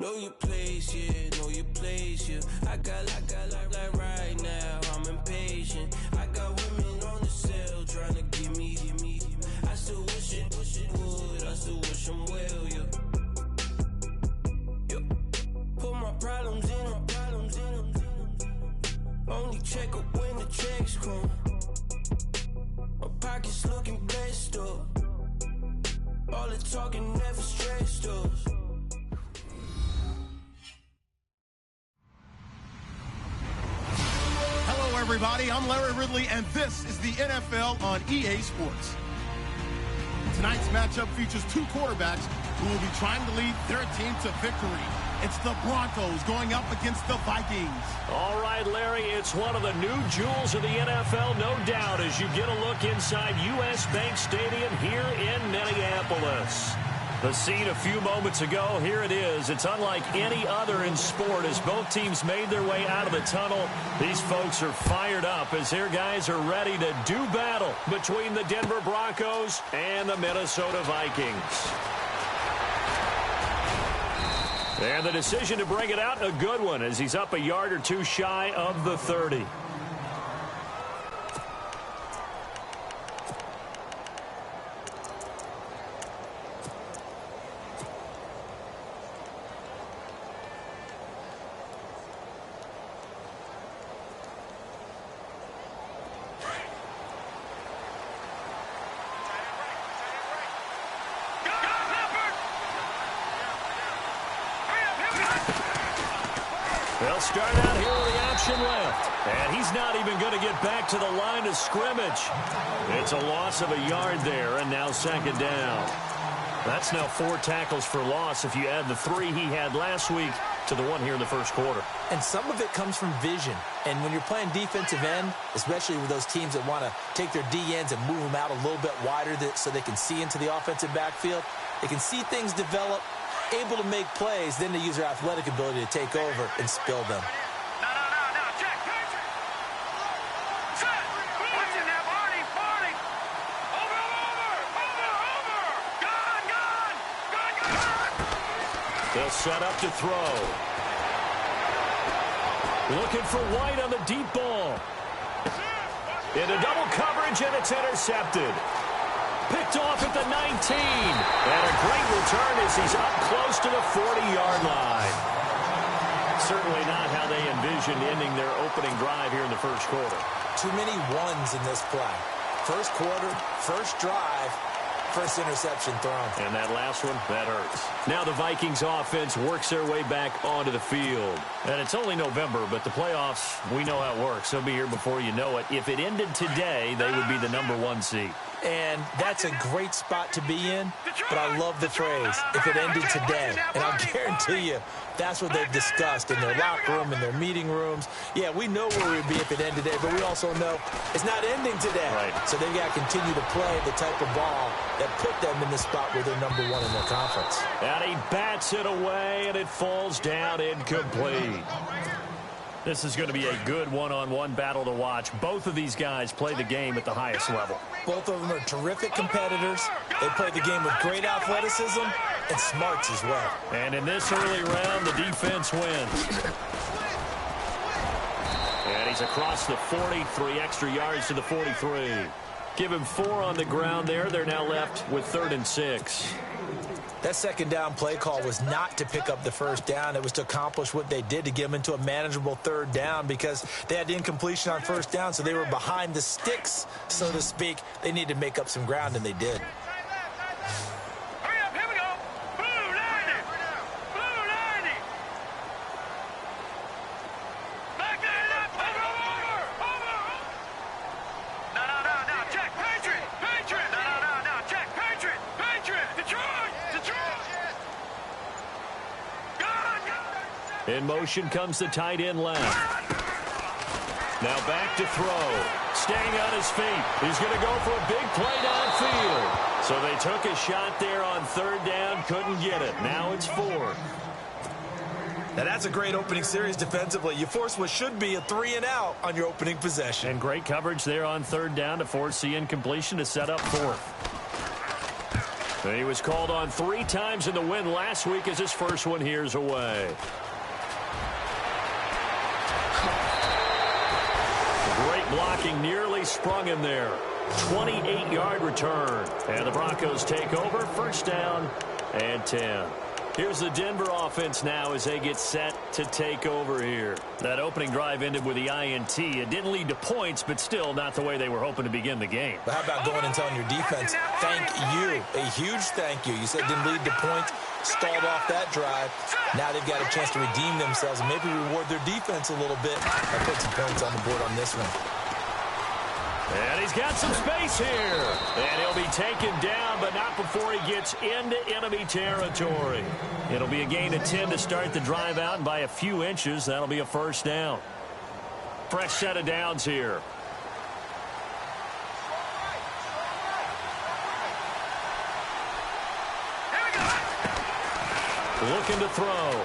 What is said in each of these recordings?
Know your place, yeah, know your place, yeah. I got like right now, I'm impatient. I got women on the cell trying to give me. I still wish it would, I still wish them well, yeah. Put my problems in them. Only check up when the checks come. My pockets looking blessed up. All the talking never stressed us. Hello, everybody. I'm Larry Ridley, and this is the NFL on EA Sports. Tonight's matchup features two quarterbacks who will be trying to lead their team to victory. It's the Broncos going up against the Vikings. All right, Larry, it's one of the new jewels of the NFL, no doubt, as you get a look inside U.S. Bank Stadium here in Minneapolis. The scene a few moments ago, here it is. It's unlike any other in sport as both teams made their way out of the tunnel. These folks are fired up as their guys are ready to do battle between the Denver Broncos and the Minnesota Vikings. And the decision to bring it out, a good one, as he's up a yard or two shy of the 30. They'll start out here with the option left. And he's not even going to get back to the line of scrimmage. It's a loss of a yard there, and now second down. That's now 4 tackles for loss if you add the 3 he had last week to the 1 here in the first quarter. And some of it comes from vision. And when you're playing defensive end, especially with those teams that want to take their D-ends and move them out a little bit wider so they can see into the offensive backfield, they can see things develop, able to make plays, then they use their athletic ability to take over and spill them. No, check. Set. Watching that, Barney. Over. Gone. They'll set up to throw. Looking for White on the deep ball. Into double coverage, and it's intercepted. Picked off at the 19. And a great return as he's up close to the 40-yard line. Certainly not how they envisioned ending their opening drive here in the first quarter. Too many ones in this play. First quarter, first drive, first interception thrown. And that last one, that hurts. Now the Vikings offense works their way back onto the field. And it's only November, but the playoffs, we know how it works. They'll be here before you know it. If it ended today, they would be the #1 seed. And that's a great spot to be in, but I love the phrase, if it ended today. And I'll guarantee you, that's what they've discussed in their locker room, in their meeting rooms. Yeah, we know where we'd be if it ended today, but we also know it's not ending today. Right. So they've got to continue to play the type of ball that put them in the spot where they're #1 in their conference. And he bats it away, and it falls down incomplete. This is going to be a good one-on-one battle to watch. Both of these guys play the game at the highest level. Both of them are terrific competitors. They play the game with great athleticism and smarts as well. And in this early round, the defense wins. And he's across the 40, 3 extra yards to the 43. Give him 4 on the ground there. They're now left with 3rd and 6. That second down play call was not to pick up the first down. It was to accomplish what they did, to get them into a manageable 3rd down, because they had incompletion on first down, so they were behind the sticks, so to speak. They needed to make up some ground, and they did. Hurry up, here we go. Blue 90. Back that up. Over. No. Check. Patriot. No. Check. Patriot. Detroit. In motion comes the tight end left. Now back to throw. Staying on his feet. He's going to go for a big play downfield. So they took a shot there on 3rd down. Couldn't get it. Now it's 4th. Now that's a great opening series defensively. You force what should be a 3-and-out on your opening possession. And great coverage there on 3rd down to force the incompletion to set up 4th. And he was called on 3 times in the win last week as his first one here's away. Great blocking, nearly sprung him there. 28-yard return. And the Broncos take over, first down and 10. Here's the Denver offense now as they get set to take over here. That opening drive ended with the INT. It didn't lead to points, but still not the way they were hoping to begin the game. But how about going and telling your defense, thank you, a huge thank you. You said it didn't lead to points, stalled off that drive. Now they've got a chance to redeem themselves and maybe reward their defense a little bit. I put some points on the board on this one. And he's got some space here. And he'll be taken down, but not before he gets into enemy territory. It'll be a gain of 10 to start the drive out, and by a few inches, that'll be a first down. Fresh set of downs here. Looking to throw.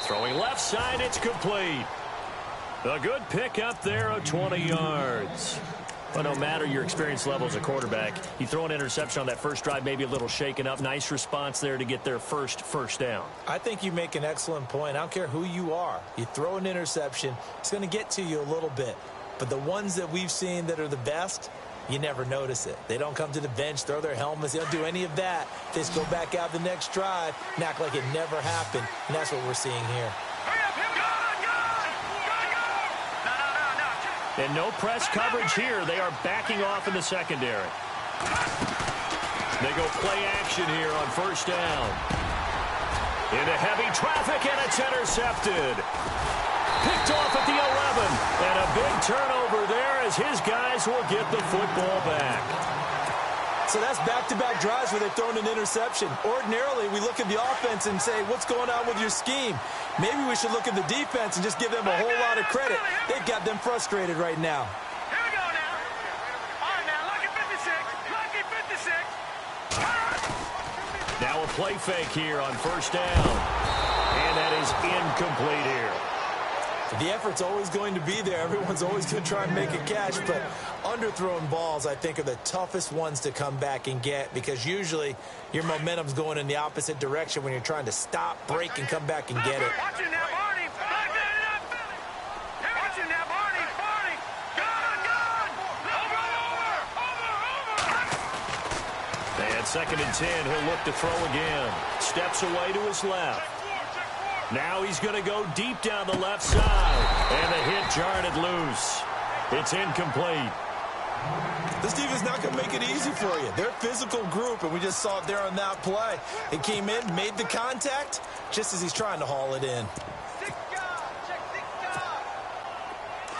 Throwing left side, it's complete. A good pickup there of 20 yards. But no matter your experience level as a quarterback, you throw an interception on that first drive, maybe a little shaken up. Nice response there to get their first down. I think you make an excellent point. I don't care who you are. You throw an interception, it's going to get to you a little bit. But the ones that we've seen that are the best, you never notice it. They don't come to the bench, throw their helmets. They don't do any of that. They just go back out the next drive and act like it never happened. And that's what we're seeing here. And no press coverage here. They are backing off in the secondary. They go play action here on first down. Into heavy traffic, and it's intercepted. Picked off at the 11. And a big turnover there as his guys will get the football back. So that's back-to-back drives where they've thrown an interception. Ordinarily, we look at the offense and say, what's going on with your scheme? Maybe we should look at the defense and just give them a whole lot of credit. They've got them frustrated right now. Here we go now. All right, now, lucky 56. Lucky 56. Now a play fake here on first down. And that is incomplete here. The effort's always going to be there. Everyone's always going to try and make a catch, but underthrown balls, I think, are the toughest ones to come back and get because usually your momentum's going in the opposite direction when you're trying to stop, break, and come back and get it. Watch it now, Barney. Watch it now, Barney. Barney. Gun. Over. And second and 10, he'll look to throw again. Steps away to his left. Now he's going to go deep down the left side. And the hit jarred it loose. It's incomplete. This defense is not going to make it easy for you. They're a physical group, and we just saw it there on that play. It came in, made the contact, just as he's trying to haul it in.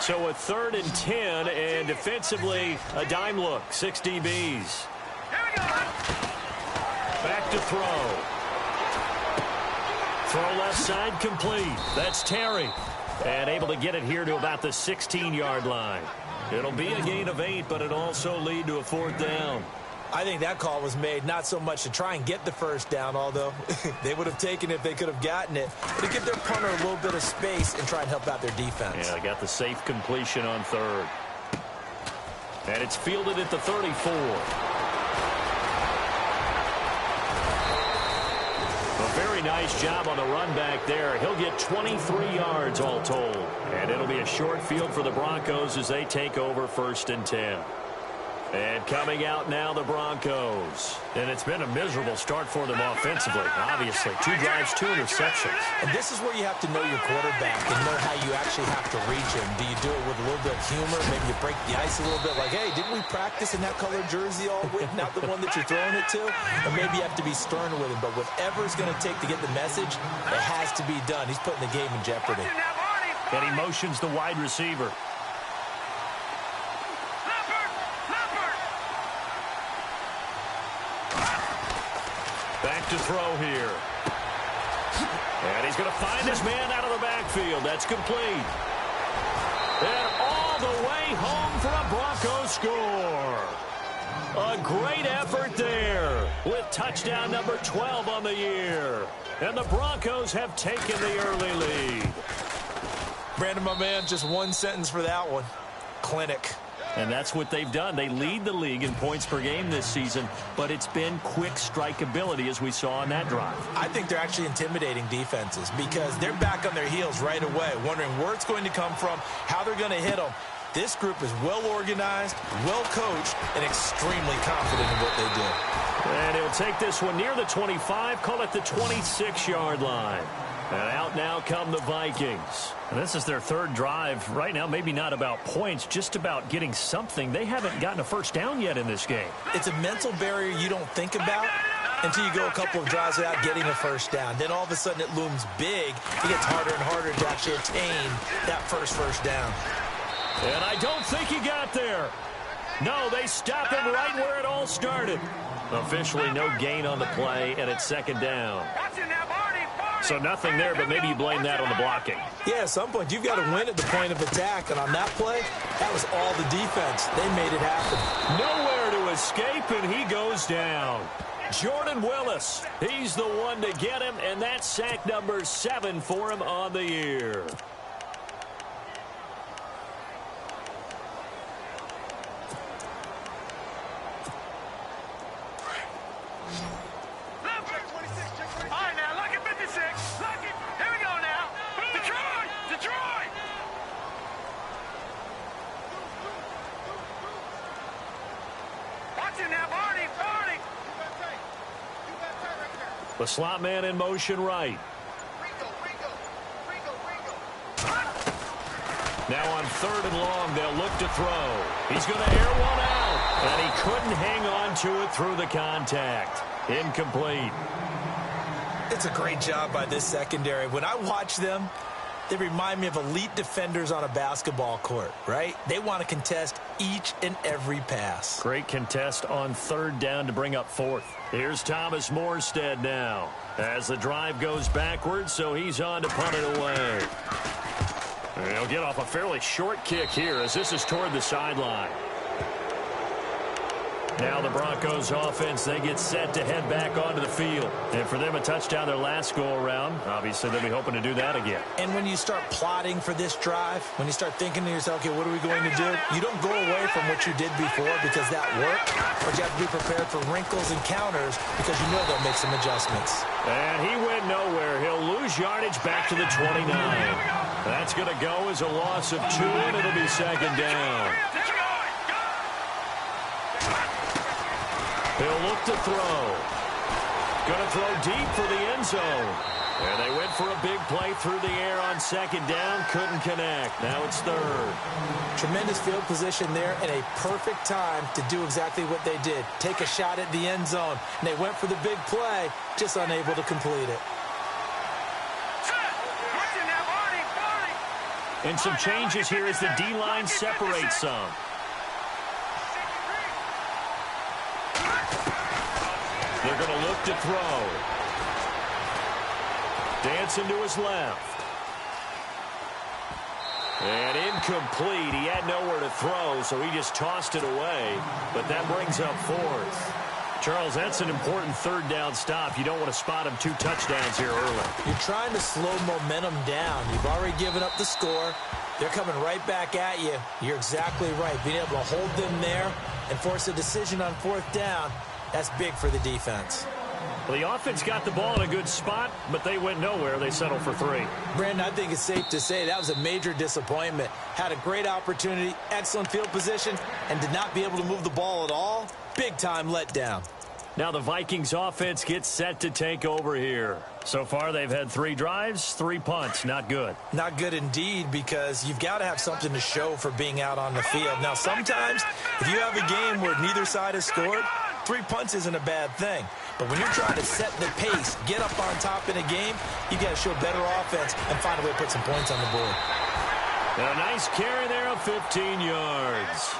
So a third and 10, and defensively, a dime look. 6 DBs. Back to throw. Throw left side complete. That's Terry. And able to get it here to about the 16-yard line. It'll be a gain of 8, but it'll also lead to a fourth down. I think that call was made not so much to try and get the first down, although they would have taken it if they could have gotten it, but to give their punter a little bit of space and try and help out their defense. Yeah, got the safe completion on third. And it's fielded at the 34. A very nice job on the run back there. He'll get 23 yards all told. And it'll be a short field for the Broncos as they take over first and 10. And coming out now, the Broncos. And it's been a miserable start for them offensively, obviously. 2 drives, 2 interceptions. And this is where you have to know your quarterback and know how you actually have to reach him. Do you do it with a little bit of humor? Maybe you break the ice a little bit like, hey, didn't we practice in that colored jersey all week? Not the one that you're throwing it to? Or maybe you have to be stern with him. But whatever it's going to take to get the message, it has to be done. He's putting the game in jeopardy. And he motions the wide receiver. Back to throw here. And he's going to find his man out of the backfield. That's complete. And all the way home for a Broncos score. A great effort there with touchdown number 12 on the year. And the Broncos have taken the early lead. Brandon, my man, just one sentence for that one. Clinic. And that's what they've done. They lead the league in points per game this season, but it's been quick strikeability as we saw on that drive. I think they're actually intimidating defenses because they're back on their heels right away, wondering where it's going to come from, how they're going to hit them. This group is well organized, well coached, and extremely confident in what they do. And he'll take this one near the 25, call it the 26-yard line. And out now come the Vikings. And this is their third drive. Right now, maybe not about points, just about getting something. They haven't gotten a first down yet in this game. It's a mental barrier you don't think about until you go a couple of drives without getting a first down. Then all of a sudden it looms big. It gets harder and harder to actually attain that first down. And I don't think he got there. No, they stop him right where it all started. Officially no gain on the play, and it's second down. So nothing there, but maybe you blame that on the blocking. Yeah, at some point, you've got to win at the point of attack. And on that play, that was all the defense. They made it happen. Nowhere to escape, and he goes down. Jordan Willis, he's the one to get him, and that's sack number 7 for him on the year. The slot man in motion right. Now on 3rd and long, they'll look to throw. He's going to air one out. And he couldn't hang on to it through the contact. Incomplete. It's a great job by this secondary. When I watch them, they remind me of elite defenders on a basketball court, right? They want to contest each and every pass. Great contest on 3rd down to bring up 4th. Here's Thomas Morstead now as the drive goes backwards, so he's on to punt it away. And he'll get off a fairly short kick here as this is toward the sideline. Now the Broncos offense, they get set to head back onto the field. And for them, a touchdown their last go-around. Obviously, they'll be hoping to do that again. And when you start plotting for this drive, when you start thinking to yourself, okay, what are we going to do? You don't go away from what you did before because that worked. But you have to be prepared for wrinkles and counters because you know they'll make some adjustments. And he went nowhere. He'll lose yardage back to the 29. That's going to go as a loss of 2, and it'll be second down. He'll look to throw. Going to throw deep for the end zone. And they went for a big play through the air on second down. Couldn't connect. Now it's 3rd. Tremendous field position there and a perfect time to do exactly what they did. Take a shot at the end zone. And they went for the big play, just unable to complete it. And some changes here as the D-line separates some. They're going to look to throw. Dancing to his left. And incomplete. He had nowhere to throw, so he just tossed it away. But that brings up 4th. Charles, that's an important 3rd down stop. You don't want to spot him 2 touchdowns here early. You're trying to slow momentum down. You've already given up the score. They're coming right back at you. You're exactly right. Being able to hold them there and force a decision on 4th down, that's big for the defense. Well, the offense got the ball in a good spot, but they went nowhere. They settled for 3. Brandon, I think it's safe to say that was a major disappointment. Had a great opportunity, excellent field position, and did not be able to move the ball at all. Big-time letdown. Now the Vikings offense gets set to take over here. So far, they've had 3 drives, 3 punts. Not good. Not good indeed, because you've got to have something to show for being out on the field. Now, sometimes, if you have a game where neither side has scored, 3 punts isn't a bad thing. But when you're trying to set the pace, get up on top in a game, you've got to show better offense and find a way to put some points on the board. And a nice carry there of 15 yards.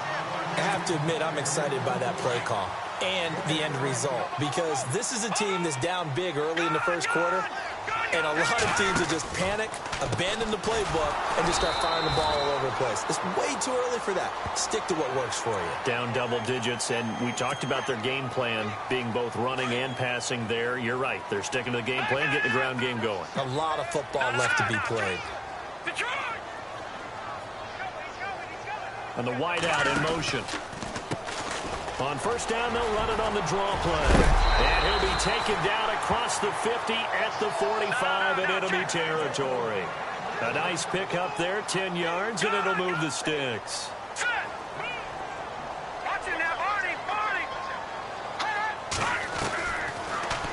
I have to admit, I'm excited by that play call and the end result, because this is a team that's down big early in the first quarter, and a lot of teams will just panic, abandon the playbook, and just start firing the ball all over the place. It's way too early for that. Stick to what works for you. Down double digits, and we talked about their game plan being both running and passing there. You're right. They're sticking to the game plan, getting the ground game going. A lot of football left to be played. And the wideout in motion. On first down, they'll run it on the draw play. And he'll be taken down across the 50 at the 45 in enemy territory. A nice pick up there, 10 yards, and it'll move the sticks.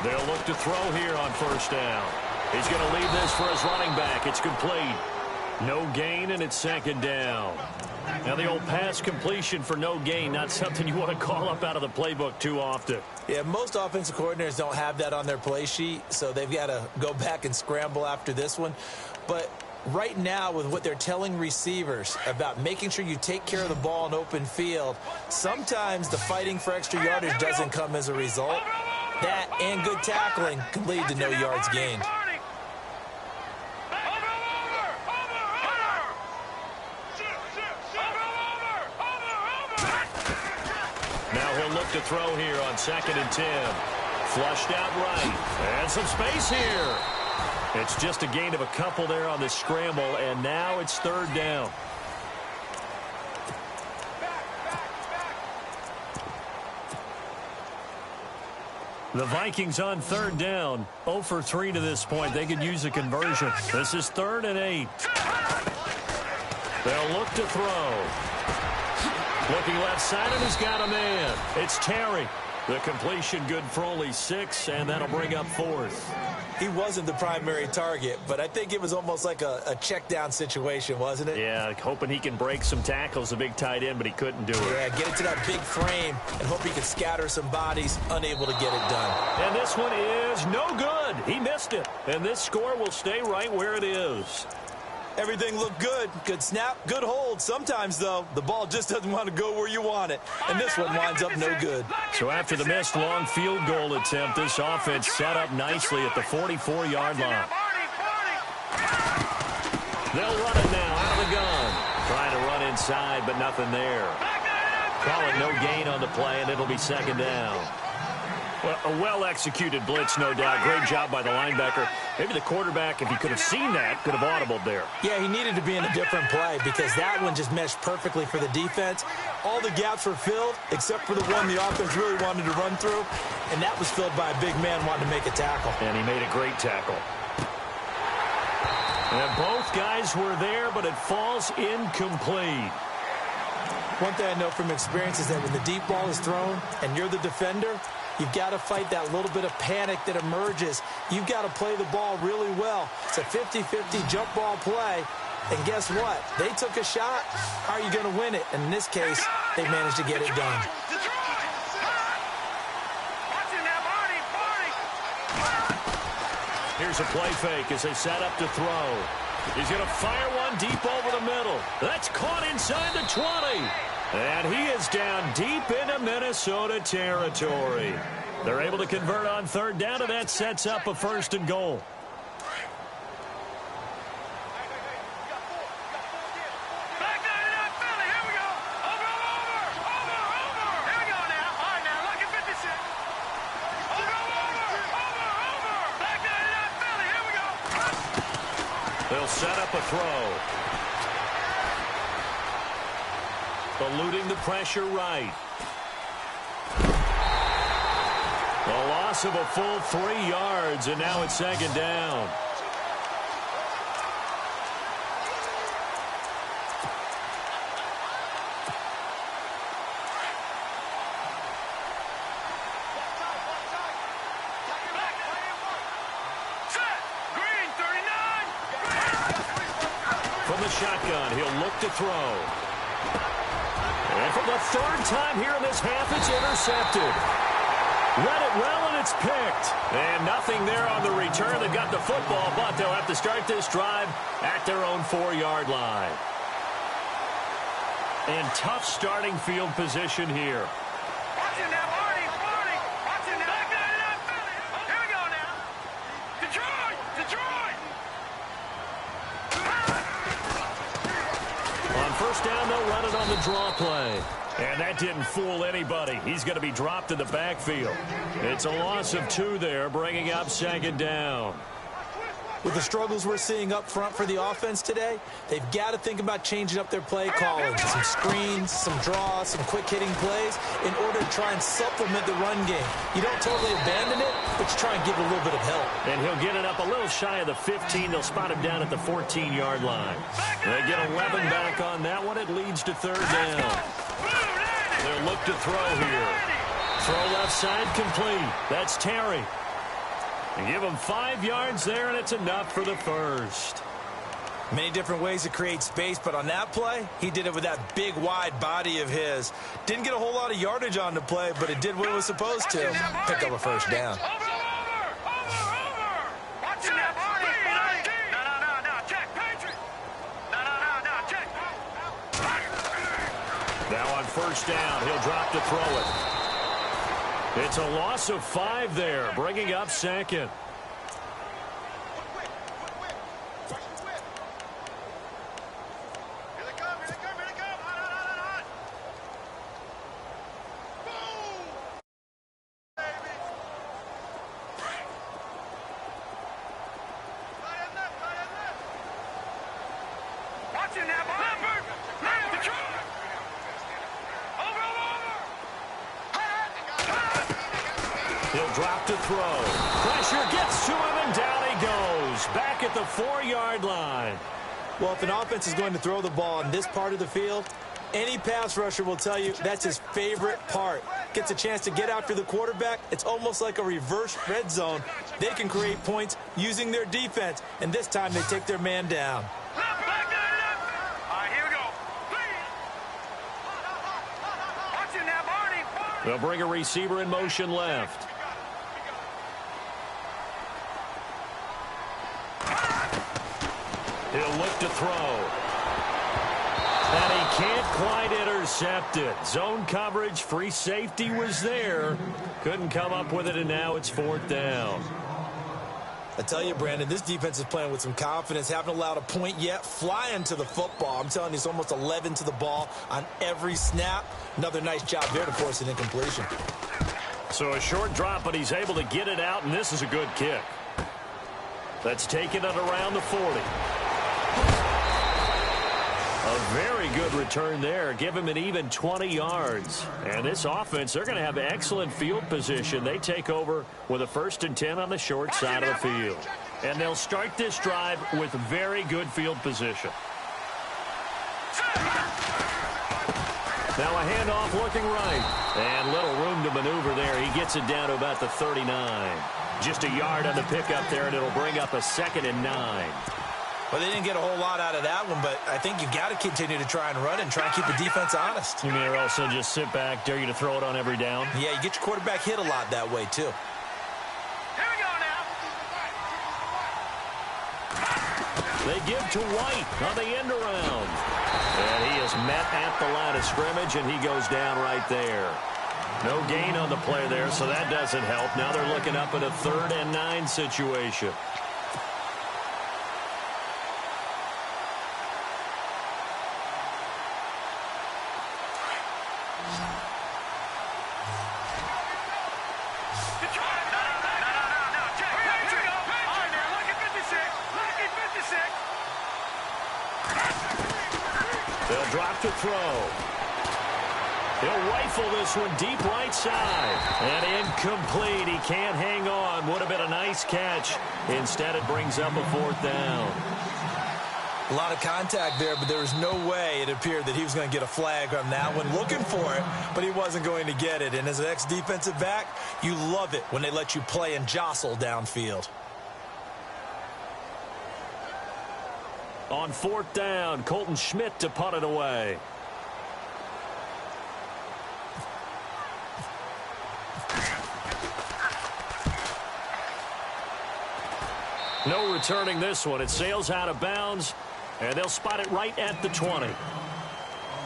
They'll look to throw here on first down. He's going to leave this for his running back. It's complete. No gain, and it's second down. Now, the old pass completion for no gain, not something you want to call up out of the playbook too often. Yeah, most offensive coordinators don't have that on their play sheet, so they've got to go back and scramble after this one. But right now, with what they're telling receivers about making sure you take care of the ball in open field, sometimes the fighting for extra yardage doesn't come as a result. That and good tackling can lead to no yards gained. Now he'll look to throw here on 2nd and 10. Flushed out right. And some space here. It's just a gain of a couple there on the scramble, and now it's third down. The Vikings on third down, 0 for 3 to this point. They could use a conversion. This is 3rd and 8. They'll look to throw. Looking left side, and he's got a man. It's Terry. The completion good for only 6, and that'll bring up 4th. He wasn't the primary target, but I think it was almost like a check down situation, wasn't it? Yeah, hoping he can break some tackles, a big tight end, but he couldn't do it. Yeah, get it to that big frame and hope he can scatter some bodies, unable to get it done. And this one is no good. He missed it. And this score will stay right where it is. Everything looked good. Good snap, good hold. Sometimes, though, the ball just doesn't want to go where you want it. And this one winds up no good. So after the missed long field goal attempt, this offense set up nicely at the 44-yard line. They'll run it now out of the gun. Trying to run inside, but nothing there. Call it no gain on the play, and it'll be second down. Well, a well-executed blitz, no doubt. Great job by the linebacker. Maybe the quarterback, if he could have seen that, could have audibled there. Yeah, he needed to be in a different play because that one just meshed perfectly for the defense. All the gaps were filled except for the one the offense really wanted to run through, and that was filled by a big man wanting to make a tackle. And he made a great tackle. And both guys were there, but it falls incomplete. One thing I know from experience is that when the deep ball is thrown and you're the defender, you've got to fight that little bit of panic that emerges. You've got to play the ball really well. It's a 50-50 jump ball play. And guess what? They took a shot. How are you going to win it? And in this case, they managed to get it done. Here's a play fake as they set up to throw. He's going to fire one deep over the middle. That's caught inside the 20. And he is down deep into Minnesota territory. They're able to convert on third down, and that sets up a 1st and goal. They'll set up a throw. Eluding the pressure right. A loss of a full 3 yards, and now it's second down. From the shotgun, he'll look to throw. And for the 3rd time here in this half, it's intercepted. Read it well, and it's picked. And nothing there on the return that got the football, but they'll have to start this drive at their own 4-yard line. And tough starting field position here. First down, they'll run it on the draw play. And that didn't fool anybody. He's going to be dropped in the backfield. It's a loss of 2 there, bringing up second down. with the struggles we're seeing up front for the offense today, they've got to think about changing up their play calling. Some screens, some draws, some quick-hitting plays in order to try and supplement the run game. You don't totally abandon it, but you try and give it a little bit of help. And he'll get it up a little shy of the 15. They'll spot him down at the 14-yard line. They get 11 back on that one. It leads to third down. They'll look to throw here. Throw left side complete. That's Terry. And give him 5 yards there, and it's enough for the first. Many different ways to create space, but on that play, he did it with that big, wide body of his. Didn't get a whole lot of yardage on the play, but it did what it was supposed to. Pick up a first down. Now on first down, he'll drop to throw it. It's a loss of 5 there, bringing up second. He'll drop to throw. Pressure gets to him, and down he goes. Back at the 4-yard line. Well, if an offense is going to throw the ball on this part of the field, any pass rusher will tell you that's his favorite part. Gets a chance to get after the quarterback. It's almost like a reverse red zone. They can create points using their defense, and this time they take their man down. They'll bring a receiver in motion left. He'll look to throw. And he can't quite intercept it. Zone coverage, free safety was there. Couldn't come up with it, and now it's 4th down. I tell you, Brandon, this defense is playing with some confidence. Haven't allowed a point yet. Flying to the football. I'm telling you, it's almost 11 to the ball on every snap. Another nice job there to force an incompletion. So a short drop, but he's able to get it out, and this is a good kick. That's taken it around the 40. A very good return there. Give him an even 20 yards. And this offense, they're going to have excellent field position. They take over with a 1st and 10 on the short side of the field. And they'll start this drive with very good field position. Now a handoff looking right. And little room to maneuver there. He gets it down to about the 39. Just a yard on the pickup there, and it'll bring up a 2nd and 9. Well, they didn't get a whole lot out of that one, but I think you've got to continue to try and run and try and keep the defense honest. You mean also just sit back, dare you to throw it on every down? Yeah, you get your quarterback hit a lot that way, too. Here we go now. They give to White on the end around. And he is met at the line of scrimmage, and he goes down right there. No gain on the play there, so that doesn't help. Now they're looking up at a 3rd and 9 situation. They'll drop to throw. He'll rifle this one deep right side. And incomplete. He can't hang on. Would have been a nice catch. Instead, it brings up a 4th down. A lot of contact there, but there was no way it appeared that he was going to get a flag on that one. Looking for it, but he wasn't going to get it. And as an ex-defensive back, you love it when they let you play and jostle downfield. On 4th down, Colton Schmidt to punt it away. No returning this one. It sails out of bounds, and they'll spot it right at the 20.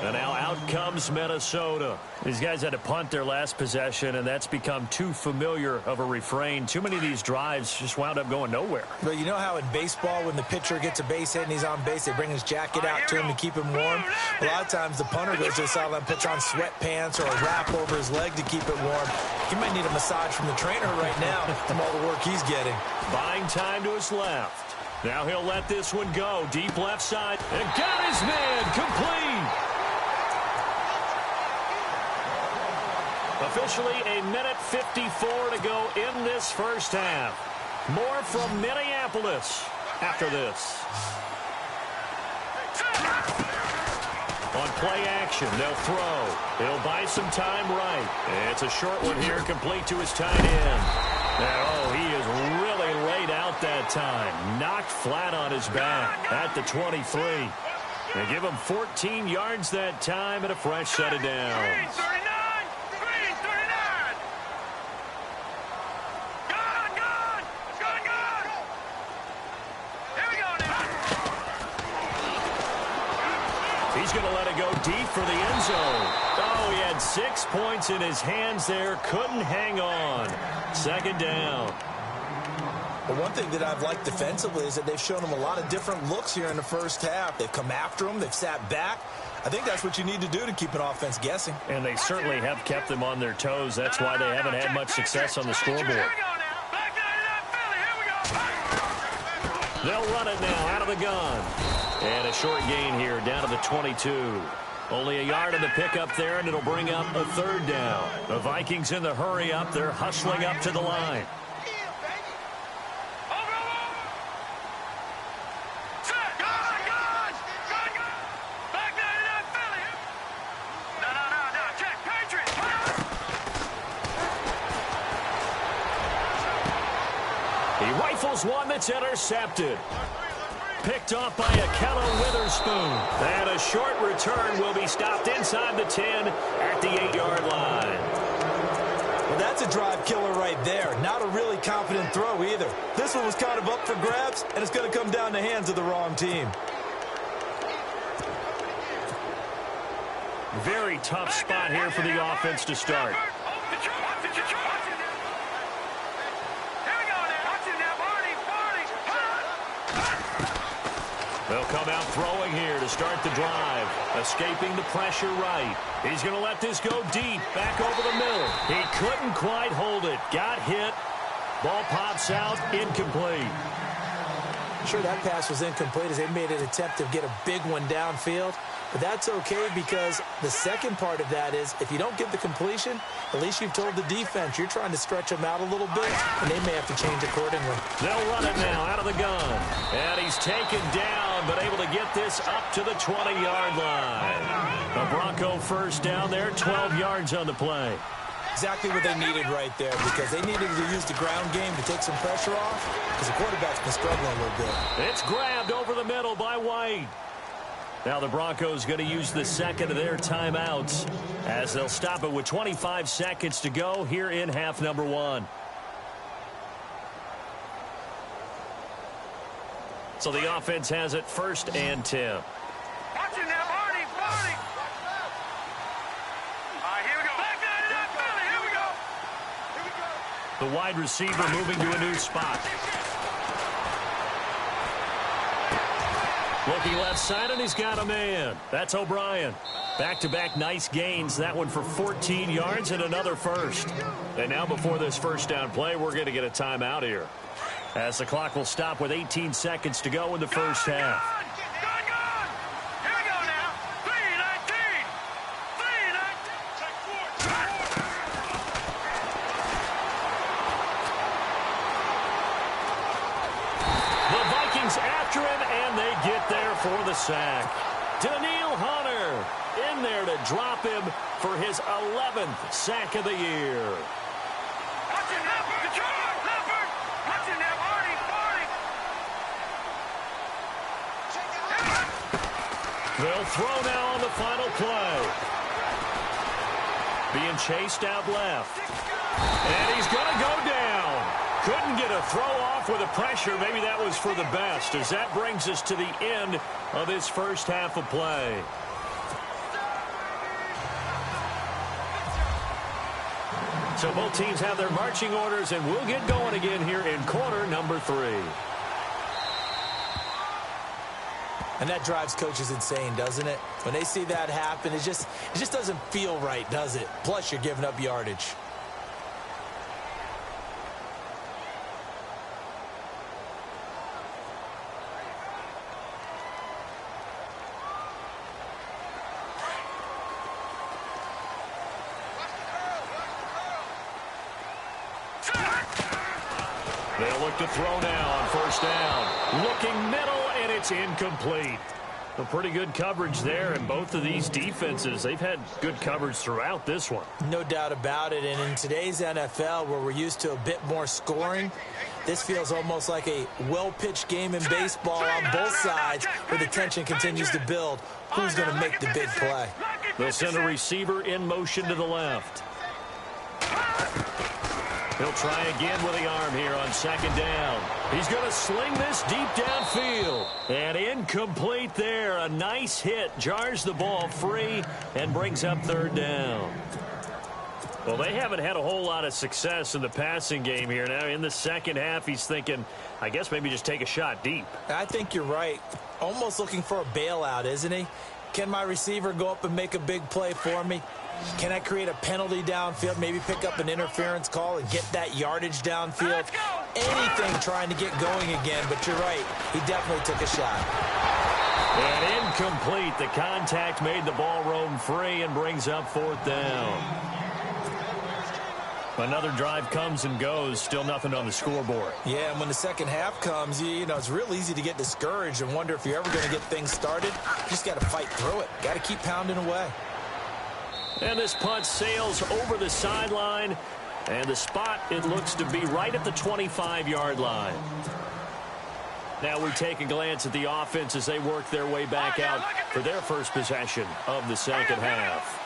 And now out comes Minnesota. These guys had to punt their last possession, and that's become too familiar of a refrain. Too many of these drives just wound up going nowhere. But you know how in baseball, when the pitcher gets a base hit and he's on base, they bring his jacket out to him to keep him warm? A lot of times the punter goes to the sideline, puts on sweatpants or a wrap over his leg to keep it warm. He might need a massage from the trainer right now from all the work he's getting. Buying time to his left. Now he'll let this one go. Deep left side. And got his man. Complete. Officially a minute 54 to go in this first half. More from Minneapolis after this. On play action, they'll throw. It'll buy some time right. It's a short one here, complete to his tight end. Oh, he is really laid out that time. Knocked flat on his back at the 23. They give him 14 yards that time and a fresh set of downs. He's going to let it go deep for the end zone. Oh, he had 6 points in his hands there. Couldn't hang on. Second down. Well, one thing that I've liked defensively is that they've shown him a lot of different looks here in the first half. They've come after him. They've sat back. I think that's what you need to do to keep an offense guessing. And they certainly have kept them on their toes. That's why they haven't had much success on the scoreboard. They'll run it now out of the gun. And a short gain here down to the 22. Only a yard on the pickup there, and it'll bring up a third down. The Vikings in the hurry up. They're hustling up to the line. He rifles one that's intercepted. Picked off by Akello Witherspoon. And a short return will be stopped inside the 10 at the 8-yard line. Well, that's a drive killer right there. Not a really confident throw either. This one was kind of up for grabs, and it's going to come down the hands of the wrong team. Very tough spot here for the offense to start. They'll come out throwing here to start the drive. Escaping the pressure right. He's going to let this go deep. Back over the middle. He couldn't quite hold it. Got hit. Ball pops out. Incomplete. Sure, that pass was incomplete as they made an attempt to get a big one downfield. But that's okay because the second part of that is if you don't get the completion, at least you've told the defense you're trying to stretch them out a little bit, and they may have to change accordingly. They'll run it now out of the gun. And he's taken down, but able to get this up to the 20-yard line. A Bronco first down there, 12 yards on the play. Exactly what they needed right there because they needed to use the ground game to take some pressure off because the quarterback's been struggling a little bit. It's grabbed over the middle by White. Now the Broncos going to use the second of their timeouts as they'll stop it with 25 seconds to go here in half number 1. So the offense has it 1st and 10. Watch it now, Marty. All right, here we go. Back down to that Philly. Here we go. The wide receiver moving to a new spot. Looking left side, and he's got a man. That's O'Brien. Back-to-back nice gains. That one for 14 yards and another first. And now before this first down play, we're going to get a timeout here, as the clock will stop with 18 seconds to go in the first half. Here we go now. 3-19. 3-19. The Vikings after him, and they get there for the sack. Daniil Hunter in there to drop him for his 11th sack of the year. Watch it now, Leopard. Watch it now, Marty. They'll throw now on the final play. Being chased out left. And he's going to go down. Couldn't get a throw off with the pressure. Maybe that was for the best, as that brings us to the end of this first half of play. So both teams have their marching orders, and we'll get going again here in quarter number 3. And that drives coaches insane, doesn't it? When they see that happen, it just doesn't feel right, does it? Plus, you're giving up yardage. They'll look to throw now on first down. Looking middle, and it's incomplete. A pretty good coverage there, and both of these defenses, they've had good coverage throughout this one. No doubt about it, and in today's NFL, where we're used to a bit more scoring, this feels almost like a well-pitched game in baseball on both sides, where the tension continues to build. Who's going to make the big play? They'll send a receiver in motion to the left. He'll try again with the arm here on second down. He's going to sling this deep downfield. And incomplete there. A nice hit. Jars the ball free and brings up third down. Well, they haven't had a whole lot of success in the passing game here. Now, in the second half, he's thinking, I guess maybe just take a shot deep. I think you're right. Almost looking for a bailout, isn't he? Can my receiver go up and make a big play for me? Can I create a penalty downfield, maybe pick up an interference call and get that yardage downfield? Anything trying to get going again, but you're right. He definitely took a shot. And incomplete. The contact made the ball roam free and brings up fourth down. Another drive comes and goes. Still nothing on the scoreboard. Yeah, and when the second half comes, you know, it's real easy to get discouraged and wonder if you're ever going to get things started. You just got to fight through it. Got to keep pounding away. And this punt sails over the sideline. And the spot, it looks to be right at the 25-yard line. Now we take a glance at the offense as they work their way back out for their first possession of the second half.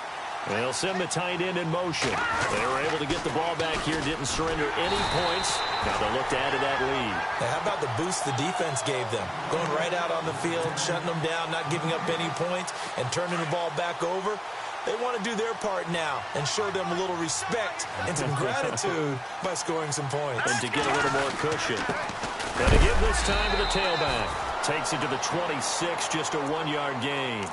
They'll send the tight end in motion. They were able to get the ball back here, didn't surrender any points. Now they'll look to add to that lead. Now, how about the boost the defense gave them? Going right out on the field, shutting them down, not giving up any points, and turning the ball back over. They want to do their part now and show them a little respect and some gratitude by scoring some points. And to get a little more cushion. And to give this time to the tailback. Takes it to the 26, just a 1-yard gain.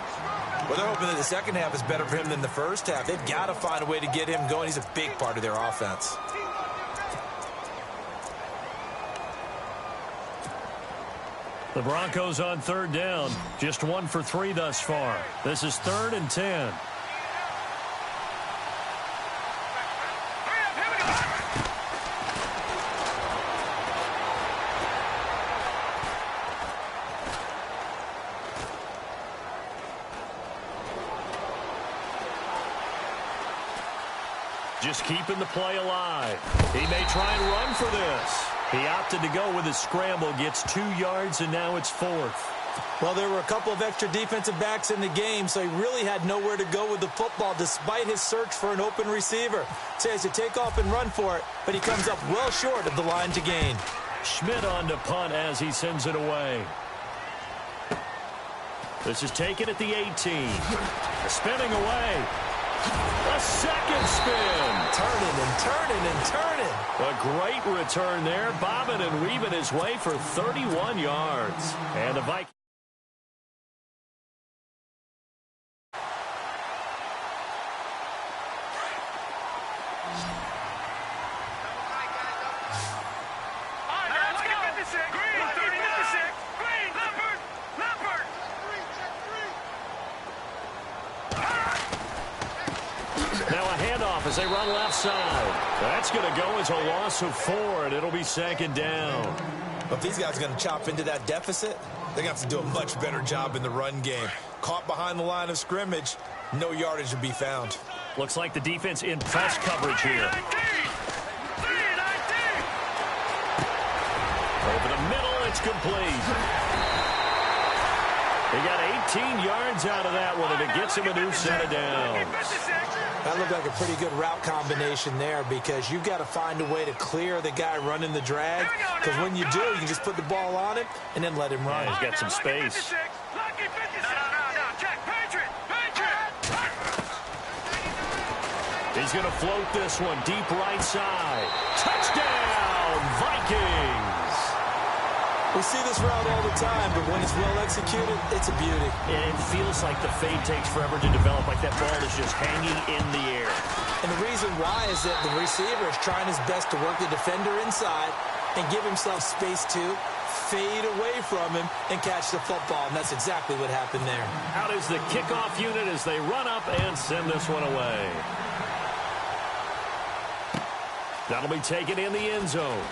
Well, they're hoping that the second half is better for him than the first half. They've got to find a way to get him going. He's a big part of their offense. The Broncos on third down. Just 1 for 3 thus far. This is 3rd and 10. Just keeping the play alive. He may try and run for this. He opted to go with his scramble, gets 2 yards, and now it's 4th. Well, there were a couple of extra defensive backs in the game, so he really had nowhere to go with the football despite his search for an open receiver. So he has to take off and run for it, but he comes up well short of the line to gain. Schmidt on to punt as he sends it away. This is taken at the 18. Spinning away. A second spin. Turning and turning and turning. A great return there. Bobbing and weaving his way for 31 yards. And the Vikings. As they run left side. That's going to go as a loss of 4, and it'll be 2nd down. But if these guys are going to chop into that deficit, they're going to have to do a much better job in the run game. Caught behind the line of scrimmage, no yardage to be found. Looks like the defense in press coverage here. Over the middle, it's complete. He got 18 yards out of that one, and it gets him a new set of downs. That looked like a pretty good route combination there because you've got to find a way to clear the guy running the drag. Because when you do, you can just put the ball on him and then let him run. Yeah, he's got some space. He's going to float this one deep right side. Touchdown, Vikings! We see this route all the time, but when it's well executed, it's a beauty. And it feels like the fade takes forever to develop, like that ball is just hanging in the air. And the reason why is that the receiver is trying his best to work the defender inside and give himself space to fade away from him and catch the football, and that's exactly what happened there. Out is the kickoff unit as they run up and send this one away. That'll be taken in the end zone.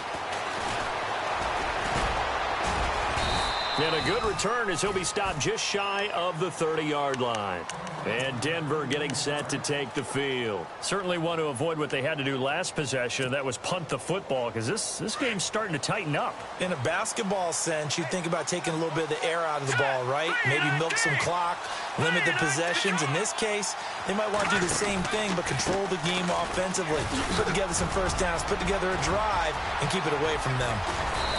And a good return as he'll be stopped just shy of the 30-yard line. And Denver getting set to take the field. Certainly want to avoid what they had to do last possession. That was punt the football, because this game's starting to tighten up. In a basketball sense, you think about taking a little bit of the air out of the ball, right? Maybe milk some clock, limit the possessions. In this case, they might want to do the same thing, but control the game offensively. Put together some first downs, put together a drive, and keep it away from them.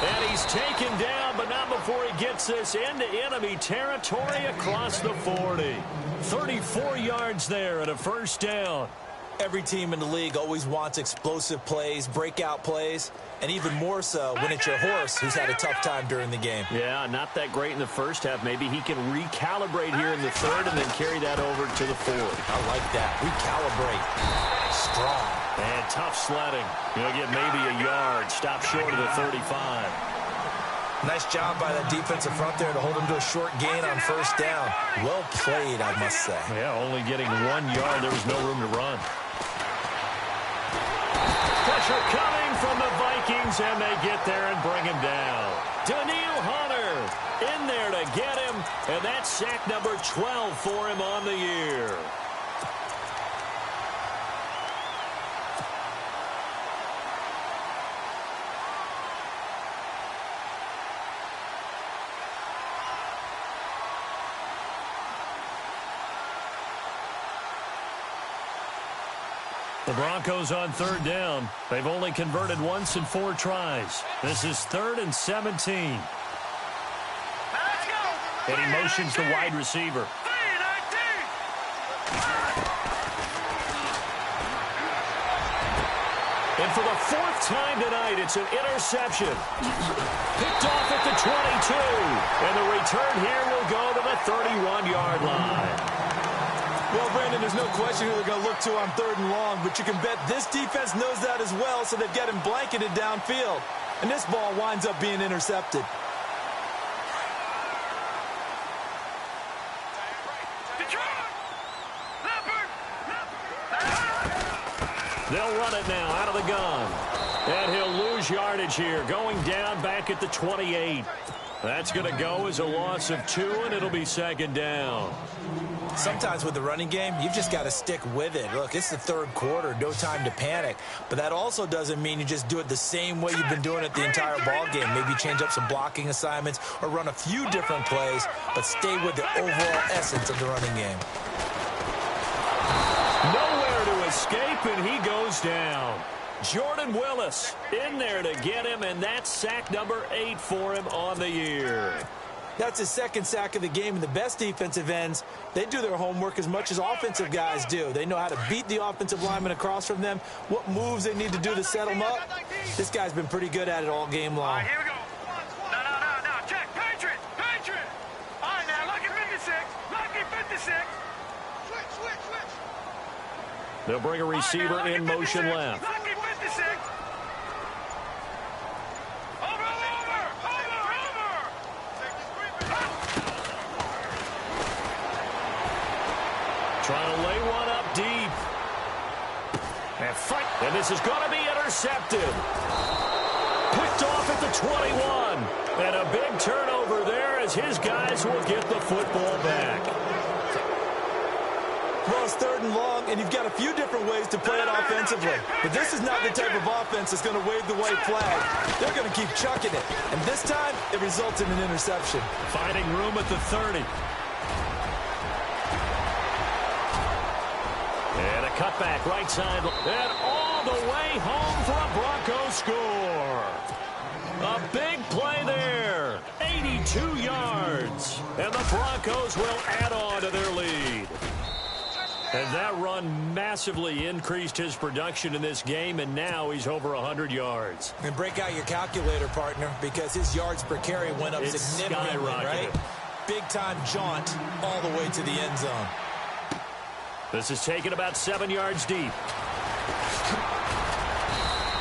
And he's taken down, but not before he gets this into enemy territory across the 40. 34 yards there at a first down. Every team in the league always wants explosive plays, breakout plays, and even more so when it's your horse who's had a tough time during the game. Yeah, not that great in the first half. Maybe he can recalibrate here in the third and then carry that over to the fourth. I like that. Recalibrate. Strong. And tough sledding. He'll get maybe a yard. Stop short of the 35. Nice job by that defensive front there to hold him to a short gain on first down. Well played, I must say. Yeah, only getting 1 yard. There was no room to run. Pressure coming from the Vikings, and they get there and bring him down. Daniil Hunter in there to get him, and that's sack number 12 for him on the year. The Broncos on third down. They've only converted once in 4 tries. This is 3rd and 17. And he motions the wide receiver. And for the 4th time tonight, it's an interception. Picked off at the 22. And the return here will go to the 31-yard line. Well, Brandon, there's no question who they're going to look to on 3rd and long, but you can bet this defense knows that as well, so they've got him blanketed downfield. And this ball winds up being intercepted. They'll run it now out of the gun. And he'll lose yardage here, going down back at the 28. That's going to go as a loss of 2, and it'll be 2nd down. Sometimes with the running game, you've just got to stick with it. Look, it's the 3rd quarter, no time to panic. But that also doesn't mean you just do it the same way you've been doing it the entire ball game. Maybe change up some blocking assignments or run a few different plays, but stay with the overall essence of the running game. Nowhere to escape, and he goes down. Jordan Willis in there to get him, and that's sack number 8 for him on the year. That's his 2nd sack of the game, and the best defensive ends, they do their homework as much as offensive guys do. They know how to beat the offensive lineman across from them, what moves they need to do to set them up. This guy's been pretty good at it all game long. All right, here we go. No. Check. Patriot. All right, now, lucky 56. Lucky 56. Switch. They'll bring a receiver in motion left. Lucky 56. Over. Trying to lay one up deep. And fight. And this is going to be intercepted. Picked off at the 21. And a big turnover there as his guys will get the football back. Well, it's 3rd and long, and you've got a few different ways to play it offensively. But this is not the type of offense that's going to wave the white flag. They're going to keep chucking it. And this time, it results in an interception. Finding room at the 30. And a cutback right side. And all the way home for a Broncos score. A big play there. 82 yards. And the Broncos will add on to their lead. And that run massively increased his production in this game, and now he's over 100 yards. And break out your calculator, partner, because his yards per carry went up significantly, right? Big-time jaunt all the way to the end zone. This is taken about 7 yards deep.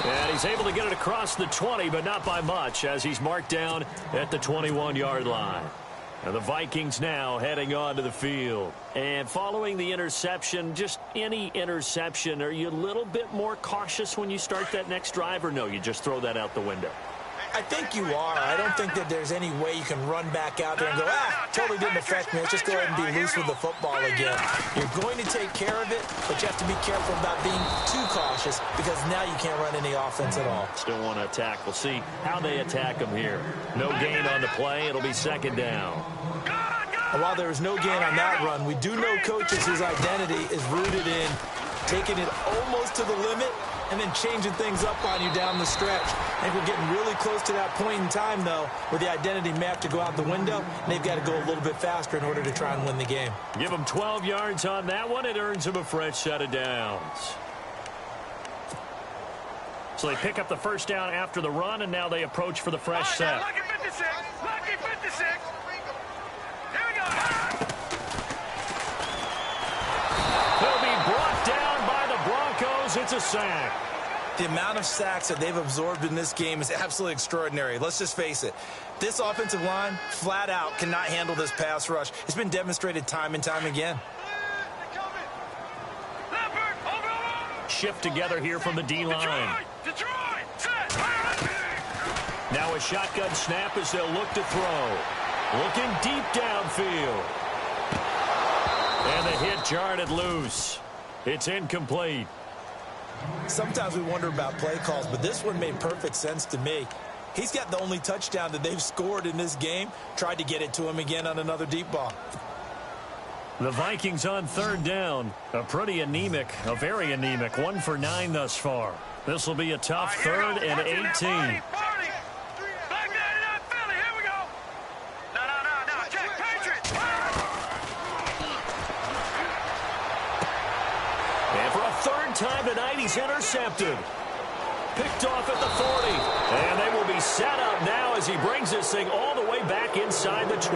And he's able to get it across the 20, but not by much, as he's marked down at the 21-yard line. And the Vikings now heading on to the field. And following the interception, just any interception, are you a little bit more cautious when you start that next drive, or no, you just throw that out the window? I think you are. I don't think that there's any way you can run back out there and go, totally didn't affect me. Let's just go ahead and be loose with the football again. You're going to take care of it, but you have to be careful about being too cautious because now you can't run any offense at all. Still want to attack. We'll see how they attack them here. No gain on the play. It'll be second down. And while there is no gain on that run, we do know coaches whose identity is rooted in taking it almost to the limit and then changing things up on you down the stretch. I think we're getting really close to that point in time, though, where the identity may have to go out the window, and they've got to go a little bit faster in order to try and win the game. Give them 12 yards on that one. It earns them a fresh set of downs. So they pick up the first down after the run, and now they approach for the fresh set. Lucky 56. Lucky 56. Here we go. He'll be brought down by the Broncos. It's a sack. The amount of sacks that they've absorbed in this game is absolutely extraordinary. Let's just face it. This offensive line, flat out, cannot handle this pass rush. It's been demonstrated time and time again. Shift together here from the D-line. Detroit, set. Now a shotgun snap as they'll look to throw. Looking deep downfield. And the hit jarred it loose. It's incomplete. Sometimes we wonder about play calls, but this one made perfect sense to me. He's got the only touchdown that they've scored in this game. Tried to get it to him again on another deep ball. The Vikings on third down. A very anemic 1 for 9 thus far. This will be a tough third and 18. And for a third time tonight, he's intercepted. Picked off at the 40. And they will be set up now as he brings this thing all the way back inside the 20.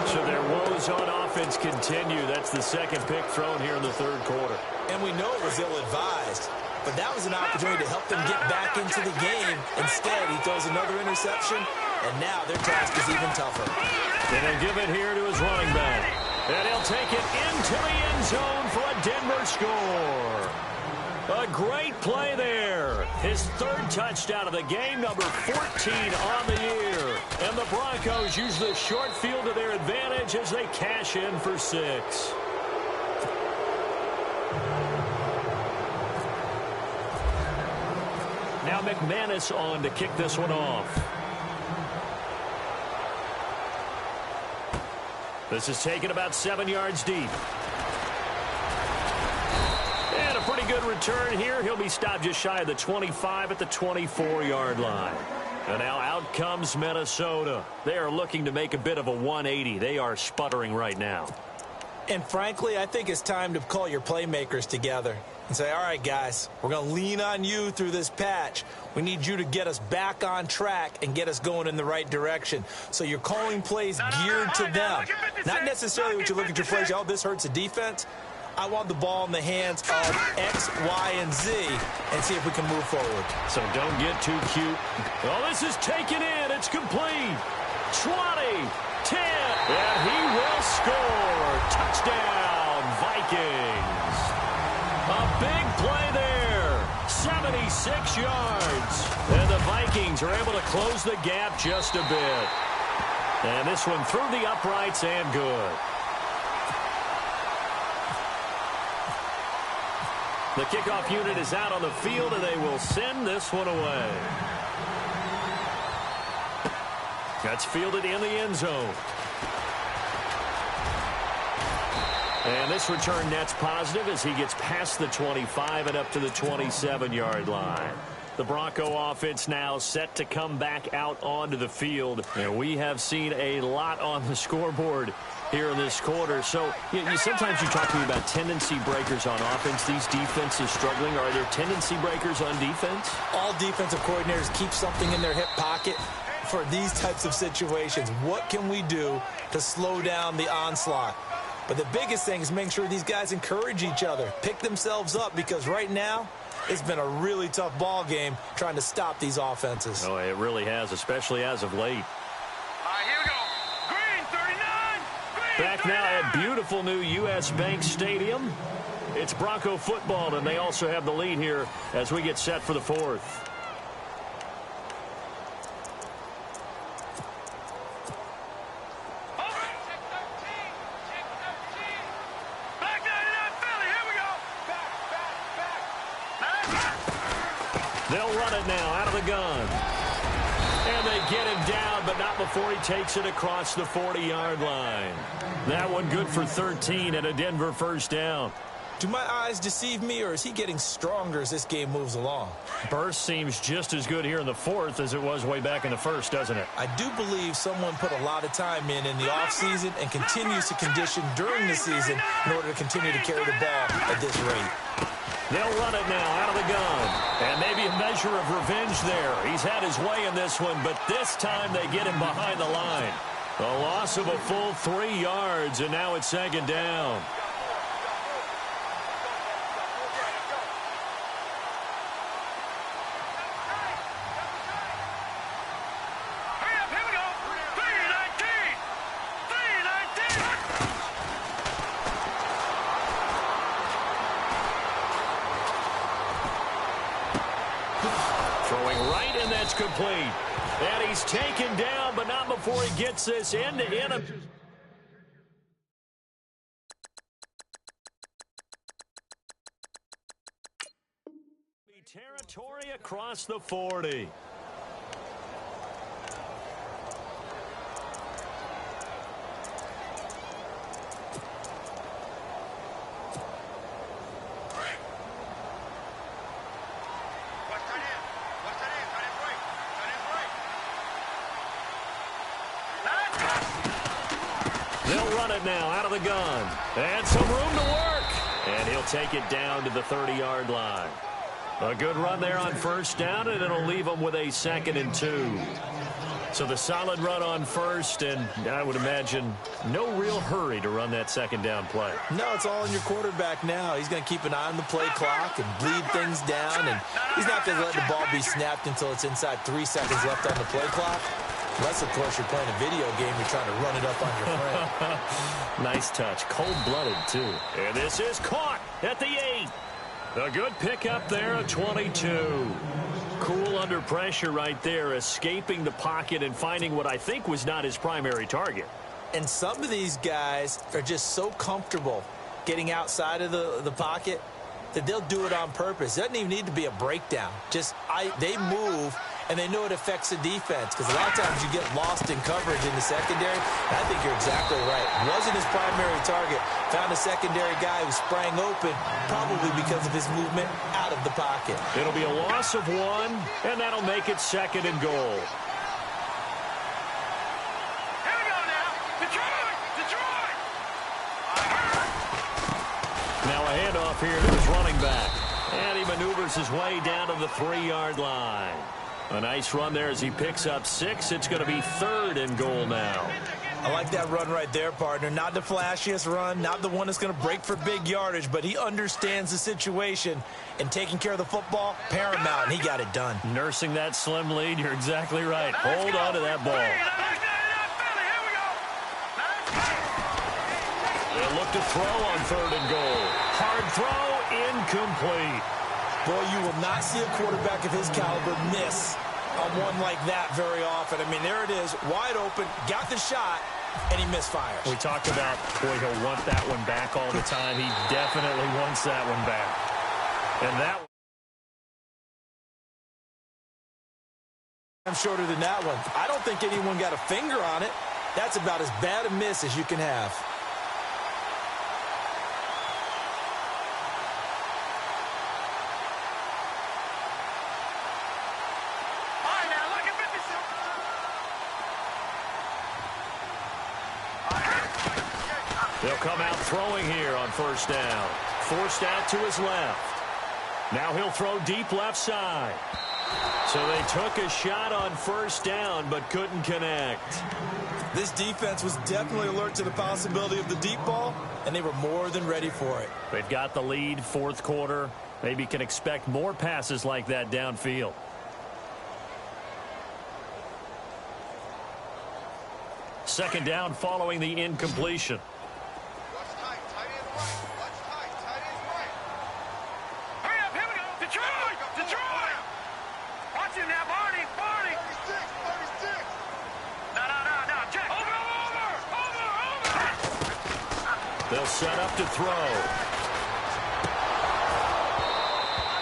So their woes on offense continue. That's the second pick thrown here in the third quarter. And we know it was ill-advised, but that was an opportunity to help them get back into the game. Instead, he throws another interception, and now their task is even tougher. And he'll give it here to his running back. And he'll take it into the end zone for a Denver score. A great play there. His third touchdown of the game, number 14 on the year. And the Broncos use the short field to their advantage as they cash in for 6. Now McManus on to kick this one off. This is taken about 7 yards deep. And a pretty good return here. He'll be stopped just shy of the 25 at the 24-yard line. And now out comes Minnesota. They are looking to make a bit of a 180. They are sputtering right now. And frankly, I think it's time to call your playmakers together and say, all right, guys, we're going to lean on you through this patch. We need you to get us back on track and get us going in the right direction. So you're calling plays geared to them. Not necessarily what you look at your plays, oh, this hurts the defense. I want the ball in the hands of X, Y, and Z and see if we can move forward. So don't get too cute. Oh, this is taken in. It's complete. 20, 10, and he will score. Touchdown, Vikings. A big play there. 76 yards. And the Vikings are able to close the gap just a bit. And this one through the uprights and good. The kickoff unit is out on the field, and they will send this one away. That's fielded in the end zone. And this return net's positive as he gets past the 25 and up to the 27-yard line. The Bronco offense now set to come back out onto the field. And we have seen a lot on the scoreboard here in this quarter. So sometimes you talk to me about tendency breakers on offense. These defenses struggling. Are there tendency breakers on defense? All defensive coordinators keep something in their hip pocket for these types of situations. What can we do to slow down the onslaught? But the biggest thing is making sure these guys encourage each other, pick themselves up, because right now it's been a really tough ball game trying to stop these offenses. Oh, it really has, especially as of late. Here we go. Green, 39. Green, Back now at beautiful new U.S. Bank Stadium. It's Bronco football, and they also have the lead here as we get set for the fourth. run it now out of the gun. And they get him down, but not before he takes it across the 40-yard line. That one good for 13 and a Denver first down. Do my eyes deceive me, or is he getting stronger as this game moves along? Burst seems just as good here in the fourth as it was way back in the first, doesn't it? I do believe someone put a lot of time in the offseason and continues to condition during the season in order to continue to carry the ball at this rate. They'll run it now out of the gun. And maybe a measure of revenge there. He's had his way in this one, but this time they get him behind the line. A loss of a full 3 yards, and now it's second down. Complete. And he's taken down, but not before he gets this end-to-end. Territory across the 40. They'll run it now out of the gun. And some room to work. And he'll take it down to the 30-yard line. A good run there on first down, and it'll leave them with a 2nd and 2. So the solid run on first, and I would imagine no real hurry to run that second down play. No, it's all on your quarterback now. He's going to keep an eye on the play clock and bleed things down, and he's not going to let the ball be snapped until it's inside 3 seconds left on the play clock. Unless, of course, you're playing a video game, you're trying to run it up on your friend. Nice touch. Cold-blooded, too. And this is caught at the 8. A good pickup there at 22. Cool under pressure right there, escaping the pocket and finding what I think was not his primary target. And some of these guys are just so comfortable getting outside of the pocket that they'll do it on purpose. It doesn't even need to be a breakdown. They move, and they know it affects the defense, because a lot of times you get lost in coverage in the secondary. And I think you're exactly right. Wasn't his primary target. Found a secondary guy who sprang open, probably because of his movement out of the pocket. It'll be a loss of 1, and that'll make it 2nd and goal. Here we go now. Detroit! Detroit! Now a handoff here to his running back. And he maneuvers his way down to the 3-yard line. A nice run there as he picks up 6. It's going to be 3rd and goal now. I like that run right there, partner. Not the flashiest run, not the one that's going to break for big yardage, but he understands the situation, and taking care of the football, paramount, and he got it done. Nursing that slim lead, you're exactly right. Hold on to that ball. They'll look to throw on 3rd and goal. Hard throw, incomplete. Boy, you will not see a quarterback of his caliber miss on one like that very often. I mean, there it is, wide open, got the shot, and he misfires. We talked about, boy, he'll want that one back all the time. He definitely wants that one back. And that I'm shorter than that one. I don't think anyone got a finger on it. That's about as bad a miss as you can have. They'll come out throwing here on first down. Forced out to his left. Now he'll throw deep left side. So they took a shot on first down but couldn't connect. This defense was definitely alert to the possibility of the deep ball, and they were more than ready for it. They've got the lead, 4th quarter. Maybe can expect more passes like that downfield. Second down following the incompletion. They'll set up to throw.